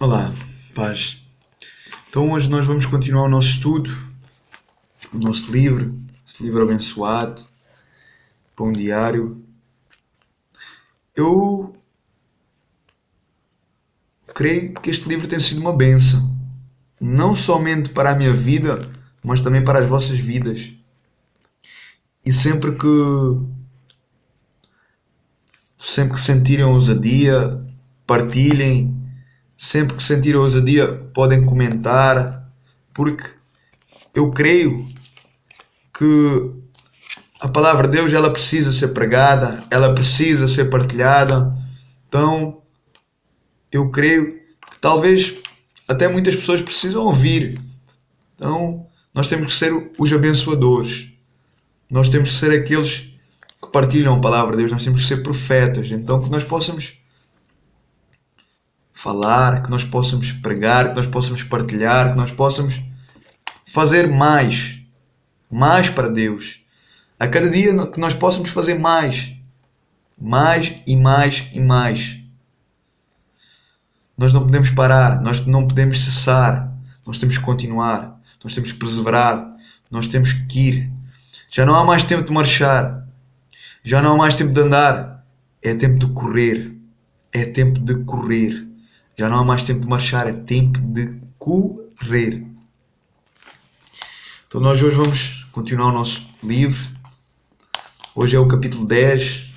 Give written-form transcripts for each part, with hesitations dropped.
Olá, paz. Então hoje nós vamos continuar o nosso estudo, o nosso livro, esse livro abençoado, Pão Diário. Eu creio que este livro tem sido uma bênção, não somente para a minha vida, mas também para as vossas vidas. E sempre que sentirem ousadia, partilhem. Sempre que sentirem ousadia, podem comentar, porque eu creio que a palavra de Deus ela precisa ser pregada, ela precisa ser partilhada. Então, eu creio que talvez até muitas pessoas precisam ouvir. Então, nós temos que ser os abençoadores. Nós temos que ser aqueles que partilham a palavra de Deus. Nós temos que ser profetas. Então, que nós possamos falar, que nós possamos pregar, que nós possamos partilhar, que nós possamos fazer mais para Deus. A cada dia que nós possamos fazer mais e mais. Nós não podemos parar, nós não podemos cessar, nós temos que continuar, nós temos que perseverar, nós temos que ir. Já não há mais tempo de marchar, já não há mais tempo de andar, é tempo de correr, é tempo de correr. Já não há mais tempo de marchar, é tempo de correr. Então nós hoje vamos continuar o nosso livro. Hoje é o capítulo 10.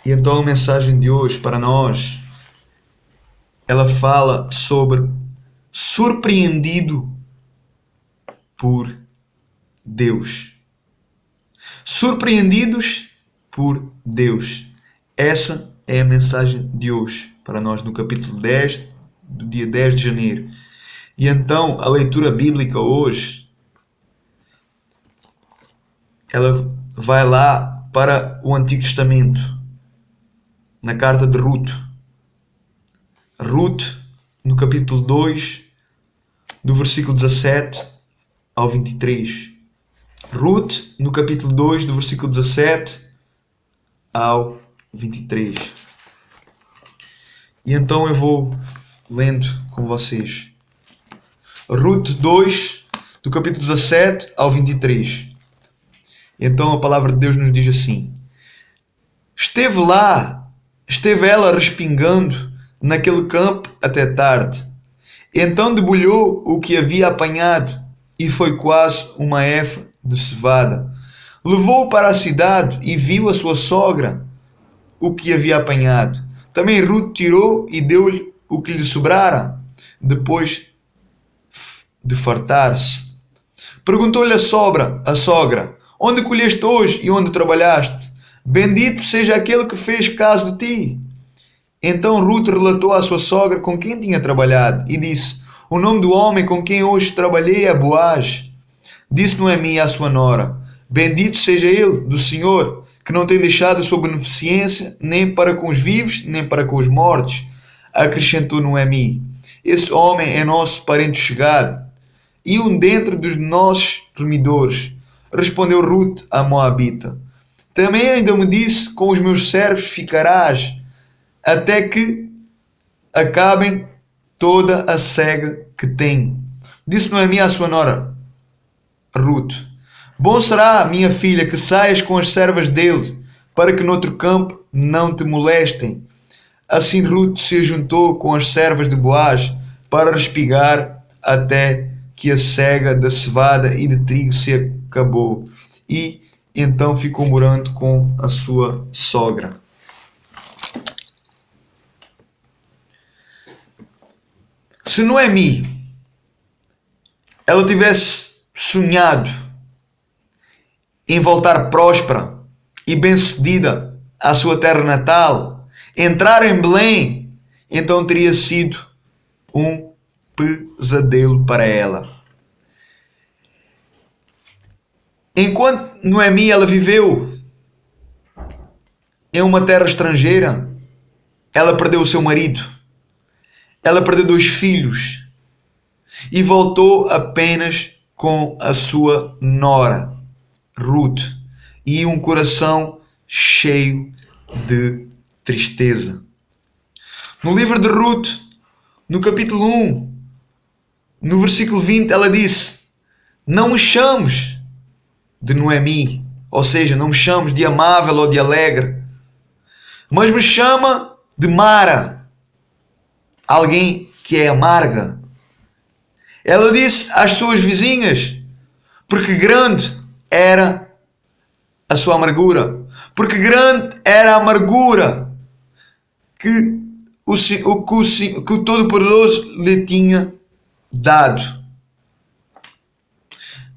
E então a mensagem de hoje para nós, ela fala sobre surpreendido por Deus. Surpreendidos por Deus. Essa é a mensagem de hoje para nós no capítulo 10, do dia 10 de janeiro. E então a leitura bíblica hoje, ela vai lá para o Antigo Testamento, na carta de Ruth. Ruth, no capítulo 2, do versículo 17 ao 23. Ruth, no capítulo 2, do versículo 17 ao 23. E então eu vou lendo com vocês. Ruth 2, do capítulo 17 ao 23. Então a palavra de Deus nos diz assim: esteve ela respingando naquele campo até tarde. Então debulhou o que havia apanhado, e foi quase uma efa de cevada. Levou-o para a cidade e viu a sua sogra o que havia apanhado. Também Ruth tirou e deu-lhe o que lhe sobrara, depois de fartar-se. Perguntou-lhe a sogra: onde colheste hoje e onde trabalhaste? Bendito seja aquele que fez caso de ti. Então Ruth relatou à sua sogra com quem tinha trabalhado e disse: o nome do homem com quem hoje trabalhei é Boaz. Disse Noemi à sua nora: bendito seja ele do Senhor, que não tem deixado a sua beneficência nem para com os vivos, nem para com os mortos. Acrescentou Noemi: esse homem é nosso parente chegado e um dentre dos nossos remidores. Respondeu Ruth a Moabita: também ainda me disse, com os meus servos ficarás, até que acabem toda a cega que tenho. Disse Noemi à sua nora Ruth: bom será, minha filha, que saias com as servas dele, para que noutro campo não te molestem. Assim Ruth se juntou com as servas de Boaz para respigar até que a cega da cevada e de trigo se acabou. E então ficou morando com a sua sogra. Se Noemi ela tivesse sonhado em voltar próspera e bem-sucedida à sua terra natal, entrar em Belém, então teria sido um pesadelo para ela. Enquanto Noemi ela viveu em uma terra estrangeira, ela perdeu o seu marido, ela perdeu 2 filhos e voltou apenas com a sua nora, Ruth, e um coração cheio de tristeza. No livro de Ruth, no capítulo 1, no versículo 20, ela disse: não me chames de Noemi, ou seja, não me chames de amável ou de alegre, mas me chama de Mara, alguém que é amarga. Ela disse às suas vizinhas, porque grande era a sua amargura, porque grande era a amargura que o Todo-Poderoso lhe tinha dado.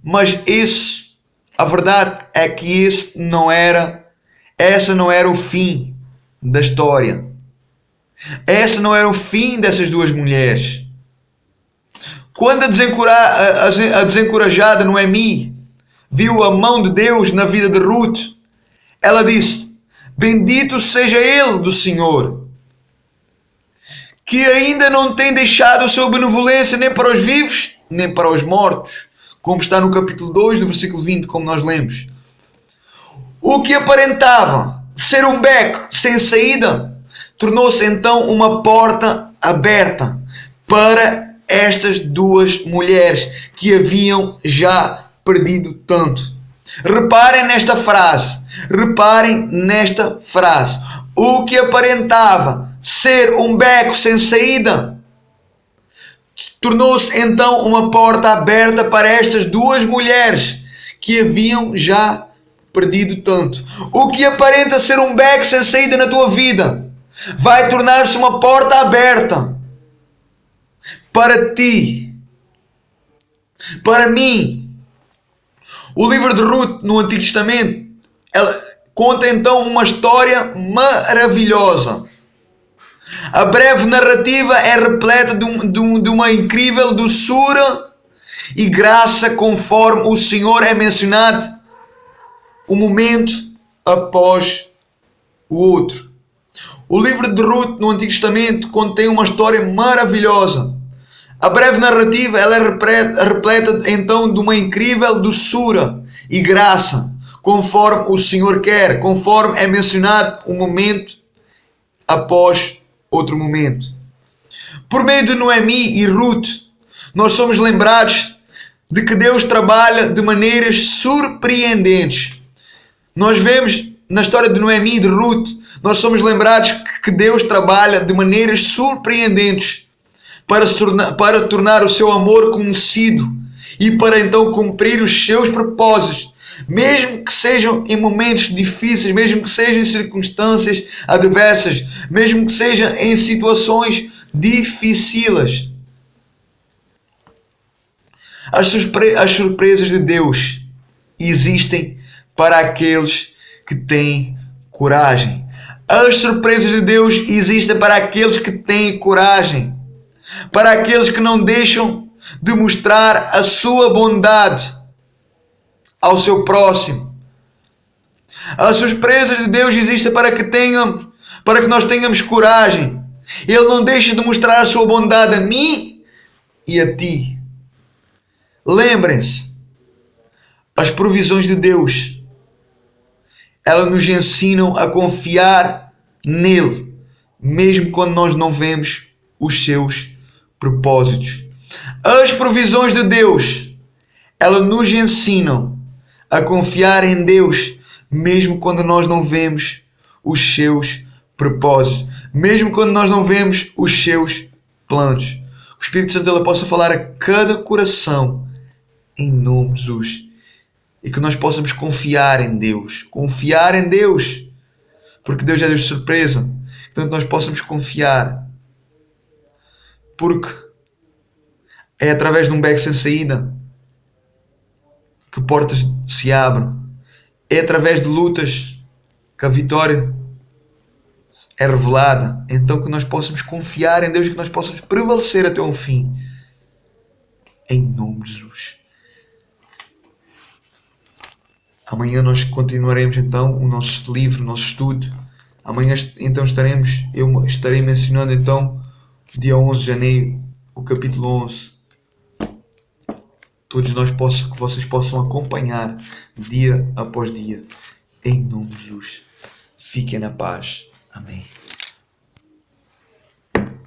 Mas a verdade é que essa não era o fim da história. Esse não era o fim dessas duas mulheres. Quando a desencorajada Noemi viu a mão de Deus na vida de Ruth, ela disse: bendito seja ele do Senhor, que ainda não tem deixado a sua benevolência nem para os vivos, nem para os mortos, como está no capítulo 2, no versículo 20, como nós lemos. O que aparentava ser um beco sem saída, tornou-se então uma porta aberta para estas duas mulheres que haviam já perdido tanto. Reparem nesta frase. O que aparentava ser um beco sem saída tornou-se então uma porta aberta para estas duas mulheres que haviam já perdido tanto. O que aparenta ser um beco sem saída na tua vida vai tornar-se uma porta aberta para ti, para mim. O livro de Ruth no Antigo Testamento, ela conta então uma história maravilhosa. A breve narrativa é repleta de uma incrível doçura e graça, conforme o Senhor é mencionado um momento após o outro. O livro de Ruth no Antigo Testamento contém uma história maravilhosa. A breve narrativa ela é repleta então de uma incrível doçura e graça, conforme o Senhor quer, conforme é mencionado um momento após outro momento. Por meio de Noemi e Ruth, nós somos lembrados de que Deus trabalha de maneiras surpreendentes. Nós vemos na história de Noemi e de Ruth, nós somos lembrados que Deus trabalha de maneiras surpreendentes para tornar o seu amor conhecido e para então cumprir os seus propósitos, mesmo que sejam em momentos difíceis, mesmo que sejam em circunstâncias adversas, mesmo que sejam em situações difíceis. As surpresas de Deus existem para aqueles que têm coragem. As surpresas de Deus existem para aqueles que têm coragem, para aqueles que não deixam de mostrar a sua bondade ao seu próximo. As surpresas de Deus existem para que nós tenhamos coragem. Ele não deixa de mostrar a sua bondade a mim e a ti. Lembrem-se, as provisões de Deus, elas nos ensinam a confiar nele, mesmo quando nós não vemos os seus propósitos. As provisões de Deus, elas nos ensinam a confiar em Deus, mesmo quando nós não vemos os seus propósitos, mesmo quando nós não vemos os seus planos. O Espírito Santo ele possa falar a cada coração em nome de Jesus, e que nós possamos confiar em Deus, porque Deus é Deus de surpresa. Portanto, nós possamos confiar, porque é através de um beco sem saída que portas se abrem. É através de lutas que a vitória é revelada. Então que nós possamos confiar em Deus e que nós possamos prevalecer até ao fim. Em nome de Jesus. Amanhã nós continuaremos então o nosso livro, o nosso estudo. Amanhã então eu estarei mencionando então dia 11 de janeiro, o capítulo 11. Todos nós que vocês possam acompanhar dia após dia. Em nome de Jesus. Fiquem na paz. Amém.